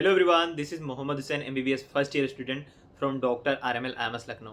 Hello everyone, this is Mohammad Hussain MBBS first year student from doctor RML IMS Lucknow.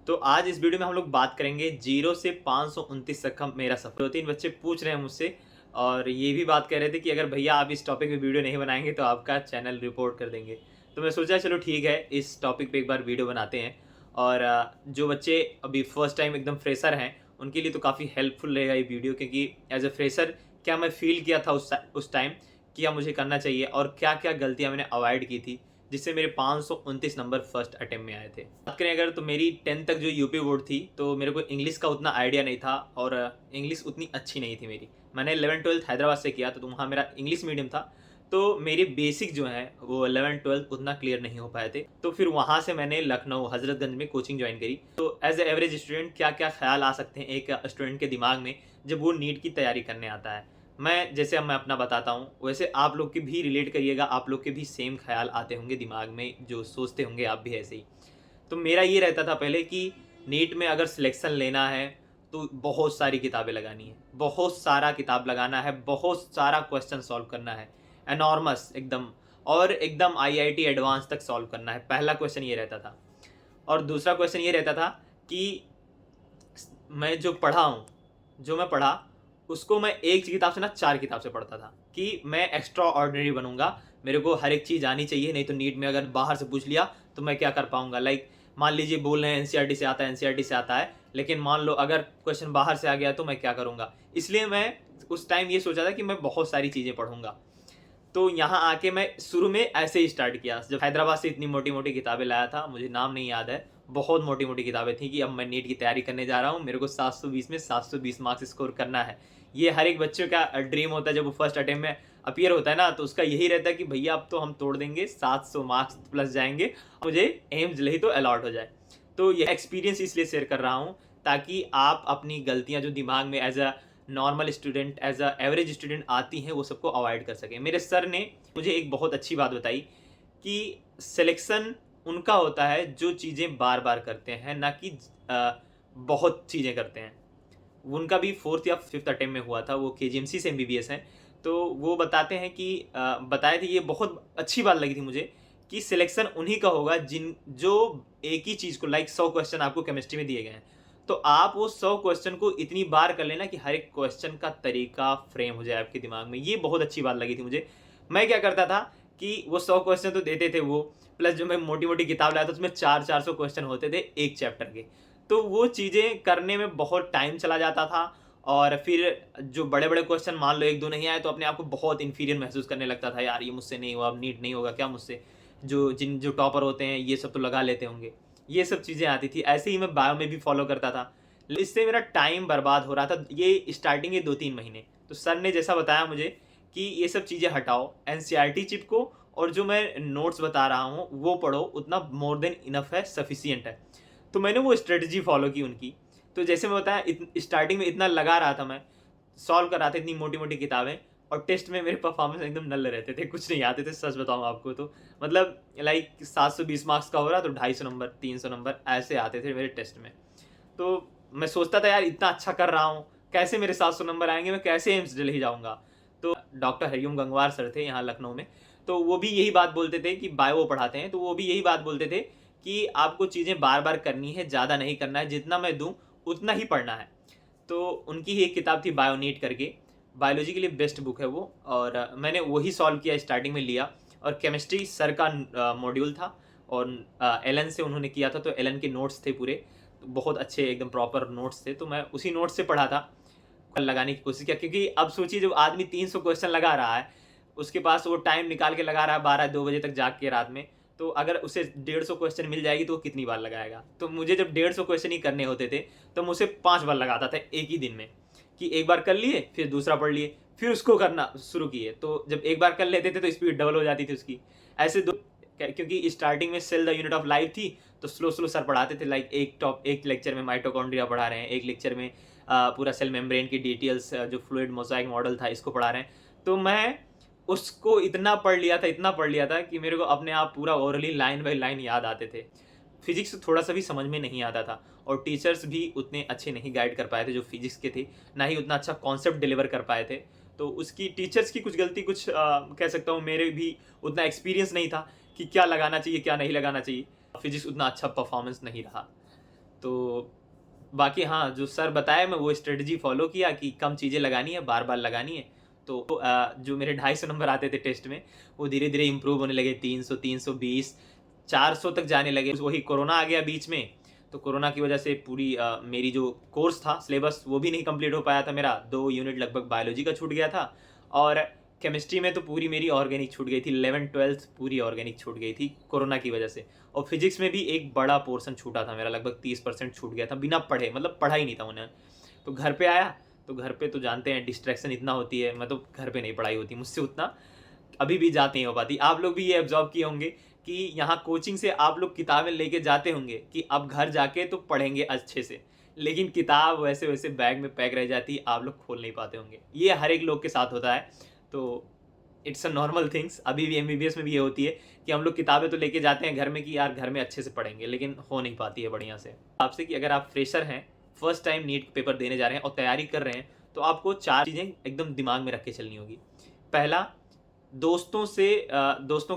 तो आज इस video में हम लोग बात करेंगे 0 से 529 तक का मेरा सफ़र। 2-3 बच्चे पूछ रहे हैं मुझसे और ये भी बात कर रहे थे कि अगर भैया आप इस टॉपिक पे वीडियो नहीं बनाएंगे तो आपका चैनल रिपोर्ट कर देंगे। तो मैं सोचा चलो ठीक है, इस टॉपिक पे एक बार वीडियो बनाते हैं। और जो बच्चे अभी फर्स्ट टाइम एकदम फ्रेशर हैं उनके लिए तो काफ़ी हेल्पफुल रहेगा ये वीडियो, क्योंकि एज अ फ्रेशर क्या मैं फ़ील किया था उस टाइम, क्या मुझे करना चाहिए और क्या-क्या गलतियाँ मैंने अवॉइड की थी, जिससे मेरे 529 नंबर फर्स्ट अटेम्प्ट में आए थे। बात करें अगर तो मेरी 10th तक जो यूपी बोर्ड थी, तो मेरे को इंग्लिश का उतना आइडिया नहीं था और इंग्लिश उतनी अच्छी नहीं थी मेरी। मैंने 11th-12th हैदराबाद से किया, तो वहाँ मेरा इंग्लिश मीडियम था, तो मेरे बेसिक जो हैं वो 11th-12th उतना क्लियर नहीं हो पाए थे। तो फिर वहाँ से मैंने लखनऊ हज़रतगंज में कोचिंग जॉइन करी। तो एज़ ए एवरेज स्टूडेंट क्या-क्या ख़्याल आ सकते हैं एक स्टूडेंट के दिमाग में जब वो नीट की तैयारी करने आता है। जैसे अब मैं अपना बताता हूँ, वैसे आप लोग के भी रिलेट करिएगा, आप लोग के भी सेम ख़्याल आते होंगे दिमाग में, जो सोचते होंगे आप भी ऐसे ही। तो मेरा ये रहता था पहले कि नीट में अगर सिलेक्शन लेना है, तो बहुत सारी किताबें लगानी है, बहुत सारा किताब लगाना है, बहुत सारा क्वेश्चन सॉल्व करना है, एनॉर्मस एकदम, और एकदम आईआईटी एडवांस तक सॉल्व करना है। पहला क्वेश्चन ये रहता था। और दूसरा क्वेश्चन ये रहता था कि मैं जो पढ़ा हूँ, जो मैं पढ़ा, उसको मैं एक किताब से ना 4 किताब से पढ़ता था कि मैं एक्स्ट्रा ऑर्डिनरी बनूँगा, मेरे को हर एक चीज़ आनी चाहिए, नहीं तो नीट में अगर बाहर से पूछ लिया, तो मैं क्या कर पाऊँगा। लाइक मान लीजिए बोल रहे हैं एनसीईआरटी से आता है, एनसीईआरटी से आता है, लेकिन मान लो अगर क्वेश्चन बाहर से आ गया तो मैं क्या करूँगा? इसलिए मैं उस टाइम ये सोचा था कि मैं बहुत सारी चीज़ें पढ़ूँगा। तो यहाँ आके मैं शुरू में ऐसे ही स्टार्ट किया। जब हैदराबाद से इतनी मोटी-मोटी किताबें लाया था, मुझे नाम नहीं याद है, बहुत मोटी-मोटी किताबें थी कि अब मैं नीट की तैयारी करने जा रहा हूँ, मेरे को 720 में 720 मार्क्स स्कोर करना है। ये हर एक बच्चे का ड्रीम होता है, जब वो फर्स्ट अटेम्प्ट में अपीयर होता है ना, तो उसका यही रहता है कि भैया अब तो हम तोड़ देंगे, 700 मार्क्स प्लस जाएँगे, मुझे एम्स जल्द ही तो अलॉट हो जाए। तो ये एक्सपीरियंस इसलिए शेयर कर रहा हूँ, ताकि आप अपनी गलतियाँ जो दिमाग में as a normal student, as a average student आती हैं, वो सबको अवॉइड कर सकें। मेरे सर ने मुझे एक बहुत अच्छी बात बताई कि सिलेक्शन उनका होता है जो चीज़ें बार-बार करते हैं, ना कि बहुत चीज़ें करते हैं। उनका भी 4th या 5th अटेम्प्ट में हुआ था, वो केजीएमसी से एमबीबीएस हैं। तो वो बताते हैं कि बताए थे, ये बहुत अच्छी बात लगी थी मुझे कि सिलेक्शन उन्हीं का होगा जो एक ही चीज़ को, लाइक 100 क्वेश्चन आपको केमिस्ट्री में दिए गए हैं। तो आप वो 100 क्वेश्चन को इतनी बार कर लेना कि हर एक क्वेश्चन का तरीका फ्रेम हो जाए आपके दिमाग में। ये बहुत अच्छी बात लगी थी मुझे। मैं क्या करता था कि वो 100 क्वेश्चन तो देते थे वो, प्लस जो मैं मोटी-मोटी किताब लाया था उसमें 400-400 क्वेश्चन होते थे एक चैप्टर के। तो वो चीज़ें करने में बहुत टाइम चला जाता था और फिर जो बड़े-बड़े क्वेश्चन मान लो 1-2 नहीं आए, तो अपने आप को बहुत इन्फीरियर महसूस करने लगता था, यार ये मुझसे नहीं हुआ, अब नीट नहीं होगा क्या मुझसे? जो टॉपर होते हैं ये सब तो लगा लेते होंगे। ये सब चीज़ें आती थी। ऐसे ही मैं बायो में भी फ़ॉलो करता था। इससे मेरा टाइम बर्बाद हो रहा था, ये स्टार्टिंग के 2-3 महीने। तो सर ने जैसा बताया मुझे कि ये सब चीज़ें हटाओ, एनसीईआरटी चिपको और जो मैं नोट्स बता रहा हूँ वो पढ़ो, उतना मोर देन इनफ है, सफिशिएंट है। तो मैंने वो स्ट्रेटजी फ़ॉलो की उनकी। तो जैसे मैं बताया, स्टार्टिंग में इतना लगा रहा था मैं, सॉल्व कर रहा था इतनी मोटी-मोटी किताबें, और टेस्ट में मेरे परफॉर्मेंस एकदम नल्ल रहते थे, कुछ नहीं आते थे, सच बताऊँ आपको तो। मतलब लाइक 720 मार्क्स का हो रहा तो 250 नंबर, 300 नंबर ऐसे आते थे मेरे टेस्ट में। तो मैं सोचता था, यार इतना अच्छा कर रहा हूँ, कैसे मेरे 700 नंबर आएँगे, मैं कैसे एम्स दिल्ली जाऊँगा? तो डॉक्टर हरिओम गंगवार सर थे यहाँ लखनऊ में, तो वो भी यही बात बोलते थे कि बायो वो पढ़ाते हैं, तो वो भी यही बात बोलते थे कि आपको चीज़ें बार-बार करनी है, ज़्यादा नहीं करना है, जितना मैं दूँ उतना ही पढ़ना है। तो उनकी ही एक किताब थी बायोनीट करके, बायोलॉजी के लिए बेस्ट बुक है वो, और मैंने वही सॉल्व किया, स्टार्टिंग में लिया। और केमिस्ट्री सर का मॉड्यूल था और एलन से उन्होंने किया था, तो एलन के नोट्स थे पूरे, तो बहुत अच्छे एकदम प्रॉपर नोट्स थे, तो मैं उसी नोट्स से पढ़ा था। लगाने की कोशिश किया, क्योंकि अब सोचिए जब आदमी 300 क्वेश्चन लगा रहा है, उसके पास वो टाइम निकाल के लगा रहा है 12-2 बजे तक जाग के रात में, तो अगर उसे 150 क्वेश्चन मिल जाएगी तो वो कितनी बार लगाएगा? तो मुझे जब 150 क्वेश्चन ही करने होते थे, तो मैं उसे 5 बार लगाता था एक ही दिन में, कि एक बार कर लिए, फिर दूसरा पढ़ लिए, फिर उसको करना शुरू किए। तो जब एक बार कर लेते थे तो स्पीड डबल हो जाती थी उसकी। ऐसे दो, क्योंकि स्टार्टिंग में cell the unit of life थी, तो स्लो सर पढ़ाते थे, लाइक एक लेक्चर में माइटोकॉन्ड्रिया पढ़ा रहे हैं, एक लेक्चर में पूरा सेल मेम्ब्रेन की डिटेल्स, जो फ्लूइड मोज़ाइक मॉडल था इसको पढ़ा रहे हैं। तो मैं उसको इतना पढ़ लिया था कि मेरे को अपने आप पूरा ओरली लाइन बाय लाइन याद आते थे। फिज़िक्स थोड़ा-सा भी समझ में नहीं आता था और टीचर्स भी उतने अच्छे नहीं गाइड कर पाए थे जो फिज़िक्स के थे, ना ही उतना अच्छा कॉन्सेप्ट डिलीवर कर पाए थे। तो उसकी टीचर्स की कुछ गलती, कुछ कह सकता हूँ मेरे भी उतना एक्सपीरियंस नहीं था कि क्या लगाना चाहिए क्या नहीं लगाना चाहिए। फिजिक्स उतना अच्छा परफॉर्मेंस नहीं रहा। तो बाकी हाँ, जो सर बताया मैं वो स्ट्रेटजी फॉलो किया कि कम चीज़ें लगानी है, बार-बार लगानी है। तो जो मेरे 250 नंबर आते थे टेस्ट में, वो धीरे-धीरे इम्प्रूव होने लगे, 300, 320, 400 तक जाने लगे। वही कोरोना आ गया बीच में, तो कोरोना की वजह से पूरी मेरी जो कोर्स था, सिलेबस वो भी नहीं कंप्लीट हो पाया था मेरा। 2 यूनिट लगभग बायोलॉजी का छूट गया था और केमिस्ट्री में तो पूरी मेरी ऑर्गेनिक छूट गई थी। 11th-12th पूरी ऑर्गेनिक छूट गई थी कोरोना की वजह से। और फिजिक्स में भी एक बड़ा पोर्शन छूटा था मेरा, लगभग 30% छूट गया था बिना पढ़े, मतलब पढ़ा ही नहीं था उन्हें। तो घर पे आया, तो घर पे तो जानते हैं डिस्ट्रैक्शन इतना होती है, मैं तो घर पे नहीं पढ़ाई होती मुझसे उतना, अभी भी जात नहीं हो पाती। आप लोग भी ये ऑब्जर्व किए होंगे कि यहाँ कोचिंग से आप लोग किताबें लेके जाते होंगे कि अब घर जाके तो पढ़ेंगे अच्छे से, लेकिन किताब वैसे वैसे बैग में पैक रह जाती, आप लोग खोल नहीं पाते होंगे। ये हर एक लोग के साथ होता है, तो इट्स अ नॉर्मल थिंग्स। अभी भी एमबीबीएस में भी ये होती है कि हम लोग किताबें तो लेके जाते हैं घर में कि यार घर में अच्छे से पढ़ेंगे, लेकिन हो नहीं पाती है बढ़िया से। आपसे कि अगर आप फ्रेशर हैं, फर्स्ट टाइम नीट पेपर देने जा रहे हैं और तैयारी कर रहे हैं, तो आपको 4 चीज़ें एकदम दिमाग में रख के चलनी होगी। पहला, दोस्तों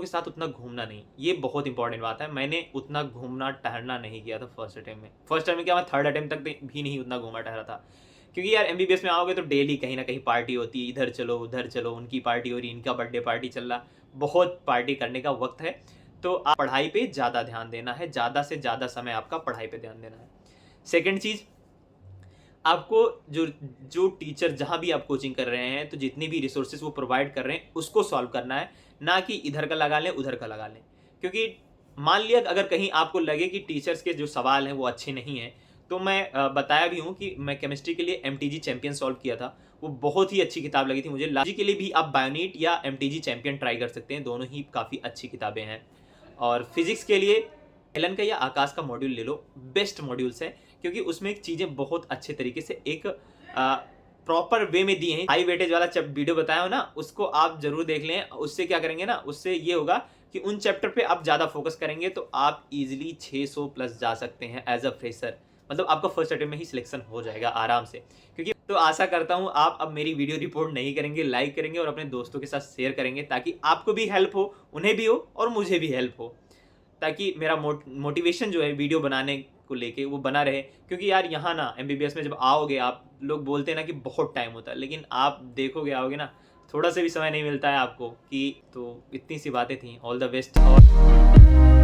के साथ उतना घूमना नहीं, ये बहुत इंपॉर्टेंट बात है। मैंने उतना घूमना टहलना नहीं किया था फर्स्ट अटेम्प्ट में। फर्स्ट टाइम में क्या, मैं थर्ड अटेम्प्ट तक भी नहीं उतना घूमा टहला था, क्योंकि यार एमबीबीएस में आओगे तो डेली कहीं ना कहीं पार्टी होती है, इधर चलो उधर चलो, उनकी पार्टी हो रही, इनका बर्थडे पार्टी चल रहा, बहुत पार्टी करने का वक्त है। तो आप पढ़ाई पे ज़्यादा ध्यान देना है, ज़्यादा से ज़्यादा समय आपका पढ़ाई पे ध्यान देना है। सेकेंड चीज़, आपको जो जो टीचर जहाँ भी आप कोचिंग कर रहे हैं, तो जितनी भी रिसोर्सेज वो प्रोवाइड कर रहे हैं उसको सॉल्व करना है, ना कि इधर का लगा लें उधर का लगा लें। क्योंकि मान लिया अगर कहीं आपको लगे कि टीचर्स के जो सवाल हैं वो अच्छे नहीं हैं, तो मैं बताया भी हूँ कि मैं केमिस्ट्री के लिए एमटीजी चैंपियन सॉल्व किया था, वो बहुत ही अच्छी किताब लगी थी मुझे। लॉजी के लिए भी आप बायोनीट या एमटीजी चैंपियन ट्राई कर सकते हैं, दोनों ही काफ़ी अच्छी किताबें हैं। और फिजिक्स के लिए एलन का या आकाश का मॉड्यूल ले लो, बेस्ट मॉड्यूल्स है, क्योंकि उसमें चीज़ें बहुत अच्छे तरीके से एक प्रॉपर वे में दी हैं। हाई वेटेज वाला जब वीडियो बताया हो ना, उसको आप जरूर देख लें। उससे क्या करेंगे ना, उससे ये होगा कि उन चैप्टर पे आप ज़्यादा फोकस करेंगे तो आप इजीली 600 प्लस जा सकते हैं एज अ फ्रेशर। मतलब आपका फर्स्ट अटेम्प्ट में ही सिलेक्शन हो जाएगा आराम से। क्योंकि तो आशा करता हूँ आप अब मेरी वीडियो रिपोर्ट नहीं करेंगे, लाइक करेंगे और अपने दोस्तों के साथ शेयर करेंगे, ताकि आपको भी हेल्प हो, उन्हें भी हो और मुझे भी हेल्प हो, ताकि मेरा मोटिवेशन जो है वीडियो बनाने को लेके वो बना रहे। क्योंकि यार यहाँ ना एमबीबीएस में जब आओगे, आप लोग बोलते हैं ना कि बहुत टाइम होता है, लेकिन आप देखोगे आओगे ना, थोड़ा सा भी समय नहीं मिलता है आपको कि। तो इतनी सी बातें थी। All the best. और